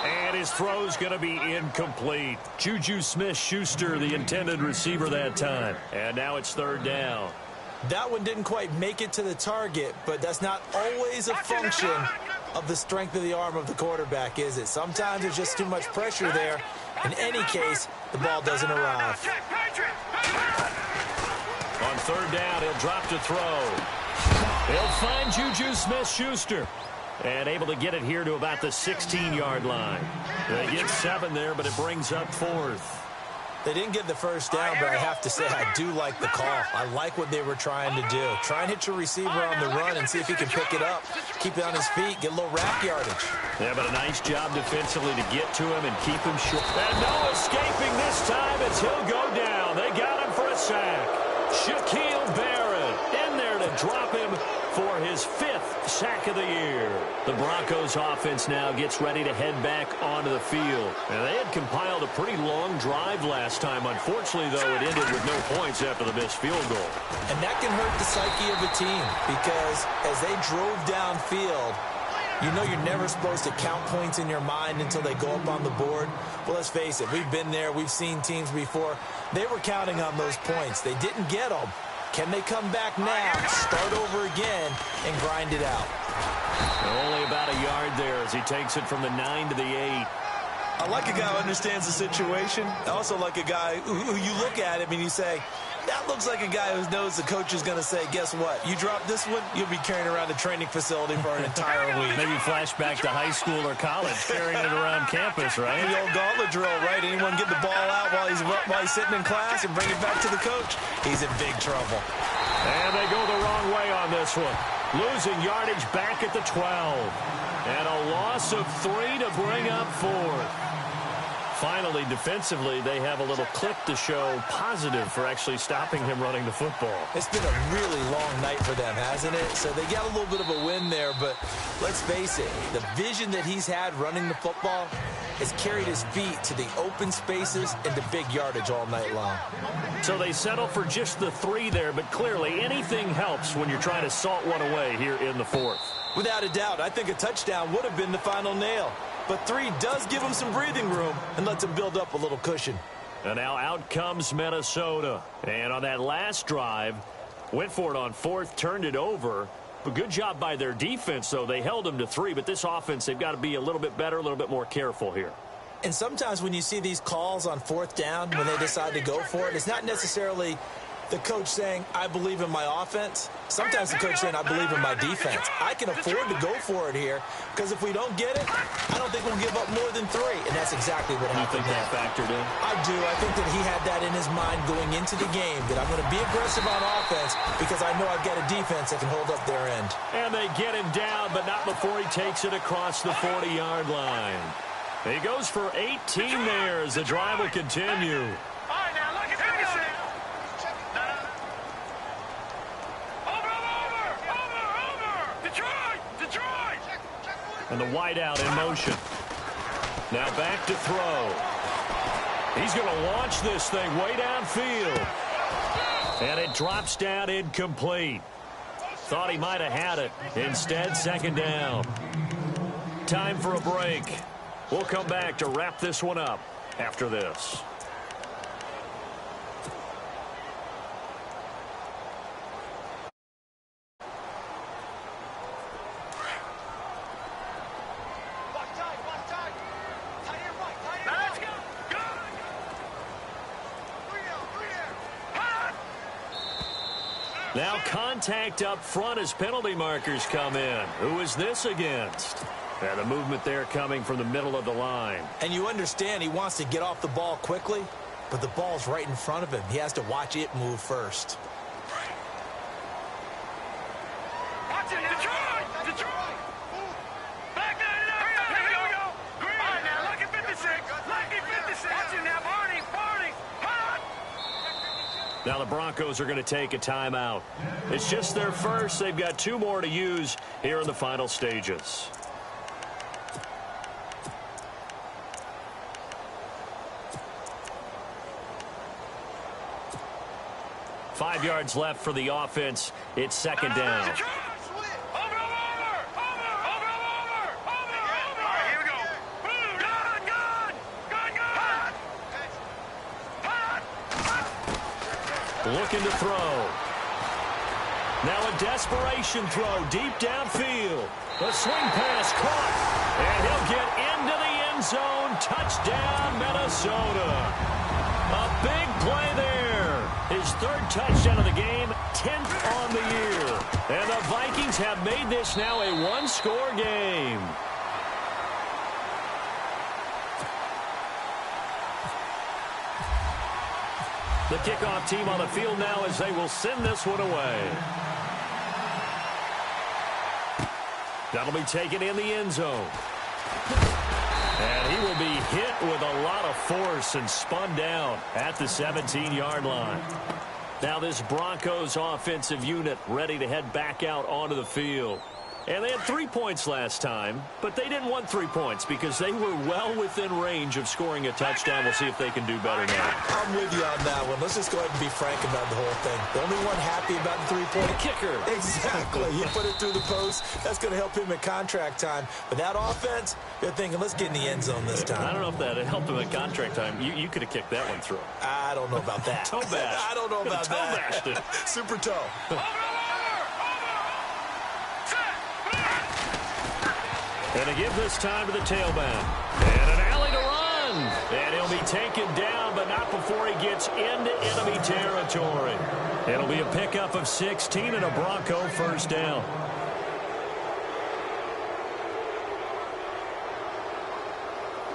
And his throw's going to be incomplete. Juju Smith-Schuster, the intended receiver that time. And now it's third down. That one didn't quite make it to the target, but that's not always a function of the strength of the arm of the quarterback, is it? Sometimes there's just too much pressure there. In any case, the ball doesn't arrive. On third down, he'll drop to throw. He'll find Juju Smith-Schuster. And able to get it here to about the 16-yard line. They get 7 there, but it brings up 4th. They didn't get the first down, but I have to say I do like the call. I like what they were trying to do. Try and hit your receiver on the run and see if he can pick it up. Keep it on his feet, get a little rack yardage. Yeah, but a nice job defensively to get to him and keep him short. And no escaping this time as he'll go down. They got him for a sack. Shaquille Barrett in there to drop him for his 5th sack of the year. The Broncos offense now gets ready to head back onto the field. And they had compiled a pretty long drive last time. Unfortunately, though, it ended with no points after the missed field goal. And that can hurt the psyche of a team because as they drove downfield, you know you're never supposed to count points in your mind until they go up on the board. Well, let's face it, we've been there. We've seen teams before. They were counting on those points. They didn't get them. Can they come back now, start over again, and grind it out? Only about a yard there as he takes it from the 9 to the 8. I like a guy who understands the situation. I also like a guy who you look at him and you say, that looks like a guy who knows the coach is going to say, guess what? You drop this one, you'll be carrying around the training facility for an entire week. Maybe flashback to high school or college, carrying it around campus, right? The old gauntlet drill, right? Anyone get the ball out while he's sitting in class and bring it back to the coach? He's in big trouble. And they go the wrong way on this one. Losing yardage back at the 12. And a loss of 3 to bring up 4th. Finally, defensively, they have a little clip to show positive for actually stopping him running the football. It's been a really long night for them, hasn't it? So they got a little bit of a win there, but let's face it, the vision that he's had running the football has carried his feet to the open spaces and to big yardage all night long. So they settle for just the 3 there, but clearly anything helps when you're trying to salt one away here in the 4th. Without a doubt, I think a touchdown would have been the final nail. But 3 does give him some breathing room and lets him build up a little cushion. And now out comes Minnesota. And on that last drive, went for it on 4th, turned it over. But good job by their defense, though. They held them to 3, but this offense, they've got to be a little bit better, a little bit more careful here. And sometimes when you see these calls on 4th down, when they decide to go for it, it's not necessarily the coach saying, I believe in my offense. Sometimes the coach saying, I believe in my defense. I can afford to go for it here because if we don't get it, I don't think we'll give up more than 3. And that's exactly what happened. You think that factored in? I do. I think that he had that in his mind going into the game, that I'm going to be aggressive on offense because I know I've got a defense that can hold up their end. And they get him down, but not before he takes it across the 40-yard line. He goes for 18 there as the drive will continue. And the wideout in motion. Now back to throw. He's going to launch this thing way downfield. And it drops down incomplete. Thought he might have had it. Instead, 2nd down. Time for a break. We'll come back to wrap this one up after this. Now contact up front as penalty markers come in. Who is this against? And the movement there coming from the middle of the line. And you understand he wants to get off the ball quickly, but the ball's right in front of him. He has to watch it move first. Watch it, Detroit! Detroit! Back there, here we go! All right, now, lucky 56. Lucky 56. Watch it now, Barney, hot! Now the Broncos are going to take a timeout. It's just their first. They've got 2 more to use here in the final stages. Five yards left for the offense. It's 2nd down. looking to throw. Now a desperation throw deep downfield. The swing pass caught, and he'll get into the end zone. Touchdown, Minnesota. A big play there. His third touchdown of the game, 10th on the year. And the Vikings have made this now a one-score game. The kickoff team on the field now as they will send this one away. That'll be taken in the end zone. And he will be hit with a lot of force and spun down at the 17-yard line. Now this Broncos offensive unit ready to head back out onto the field. And they had 3 points last time, but they didn't want 3 points because they were well within range of scoring a touchdown. We'll see if they can do better now. I'm with you on that one. Let's just go ahead and be frank about the whole thing. The only one happy about the 3-point kicker. Exactly. He put it through the post. That's going to help him at contract time. But that offense, they're thinking, let's get in the end zone this time. I don't know if that helped him at contract time. You could have kicked that one through. I don't know about that. Toe bash. I don't know about toe that. Bashed it. Super toe. And they give this time to the tailback. And an alley to run. And he'll be taken down, but not before he gets into enemy territory. It'll be a pickup of 16 and a Bronco first down.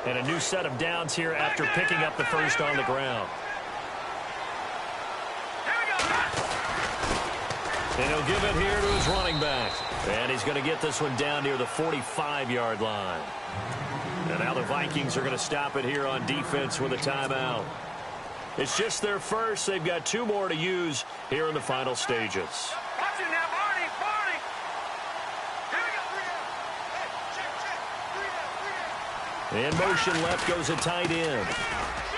And a new set of downs here after picking up the first on the ground. And he'll give it here to his running back. And he's going to get this one down near the 45-yard line. And now the Vikings are going to stop it here on defense with a timeout. It's just their first. They've got 2 more to use here in the final stages. Watch it now, Barney, Barney. Here we go. In motion left goes a tight end.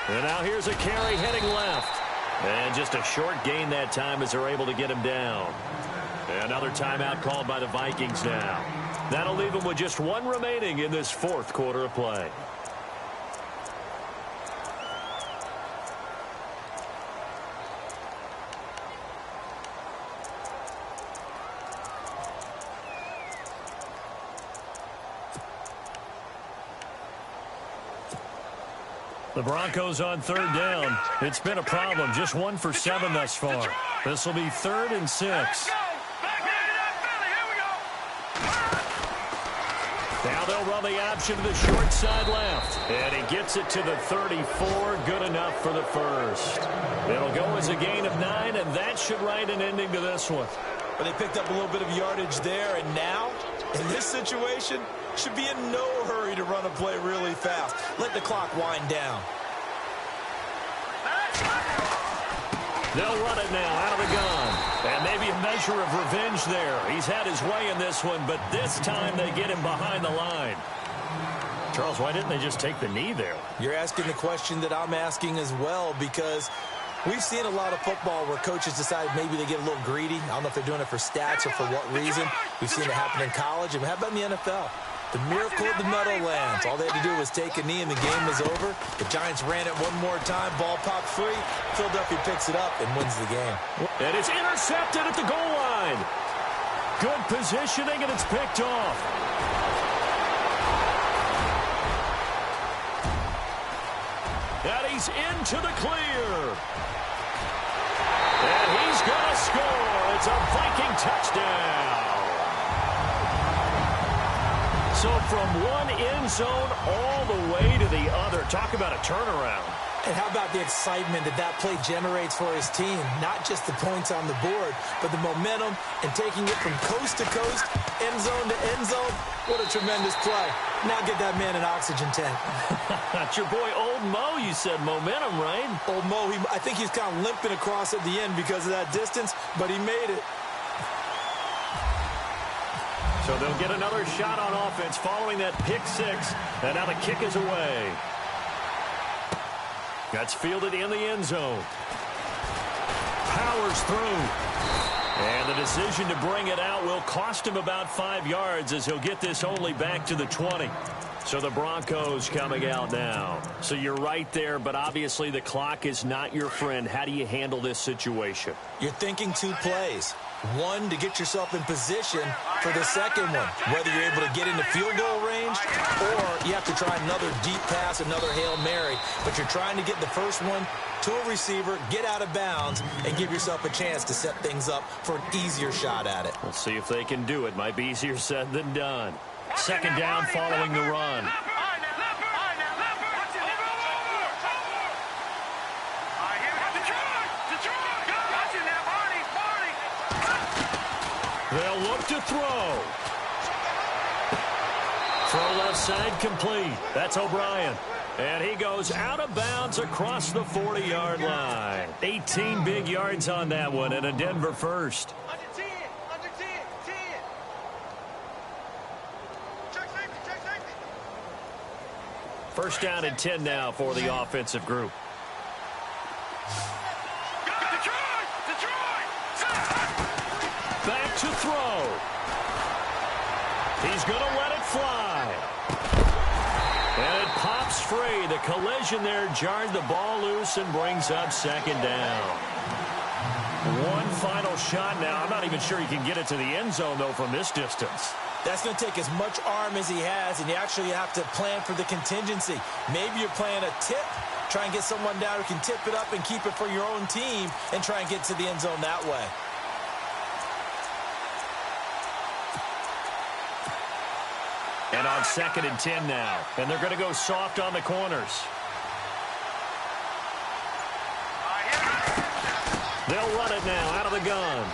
And now here's a carry heading left. And just a short gain that time as they're able to get him down. Another timeout called by the Vikings now. That'll leave them with just 1 remaining in this 4th quarter of play. The Broncos on 3rd down. It's been a problem. Just 1 for 7 thus far. This will be 3rd and 6. Now they'll run the option to the short side left. And he gets it to the 34. Good enough for the first. It'll go as a gain of 9, and that should write an ending to this one. But they picked up a little bit of yardage there, and now, in this situation, should be in no hurry to run a play really fast. Let the clock wind down. They'll run it now out of the gun. And maybe a measure of revenge there. He's had his way in this one, but this time they get him behind the line. Charles, why didn't they just take the knee there? You're asking the question that I'm asking as well, because we've seen a lot of football where coaches decide maybe they get a little greedy. I don't know if they're doing it for stats or for what reason. We've seen it happen in college. And how about in the NFL? The miracle of the Meadowlands. All they had to do was take a knee and the game was over. The Giants ran it one more time. Ball popped free. Philadelphia picks it up and wins the game. And it's intercepted at the goal line. Good positioning, and it's picked off. And he's into the clear. And he's going to score. It's a Viking touchdown. So from one end zone all the way to the other. Talk about a turnaround. And how about the excitement that that play generates for his team? Not just the points on the board, but the momentum and taking it from coast to coast, end zone to end zone. What a tremendous play. Now get that man an oxygen tank. That's your boy Old Mo. You said momentum, right? Old Mo, I think he's kind of limping across at the end because of that distance, but he made it. So they'll get another shot on offense following that pick 6. And now the kick is away. That's fielded in the end zone. Powers through. And the decision to bring it out will cost him about 5 yards as he'll get this only back to the 20. So the Broncos coming out now. So you're right there, but obviously the clock is not your friend. How do you handle this situation? You're thinking 2 plays. One, to get yourself in position for the second one, whether you're able to get into field goal range or you have to try another deep pass, another Hail Mary. But you're trying to get the first one to a receiver, get out of bounds, and give yourself a chance to set things up for an easier shot at it. We'll see if they can do it. Might be easier said than done. Second down following the run. They'll look to throw. Throw left side complete. That's O'Brien. And he goes out of bounds across the 40-yard line. 18 big yards on that one and a Denver first. Under 10. Check safety. First down and 10 now for the offensive group. Back to throw. He's going to let it fly. And it pops free. The collision there jarred the ball loose and brings up second down. One final shot now. I'm not even sure he can get it to the end zone, though, from this distance. That's going to take as much arm as he has, and you actually have to plan for the contingency. Maybe you're playing a tip, try and get someone down who can tip it up and keep it for your own team and try and get to the end zone that way. And on second and 10 now. And they're going to go soft on the corners. They'll run it now out of the gun.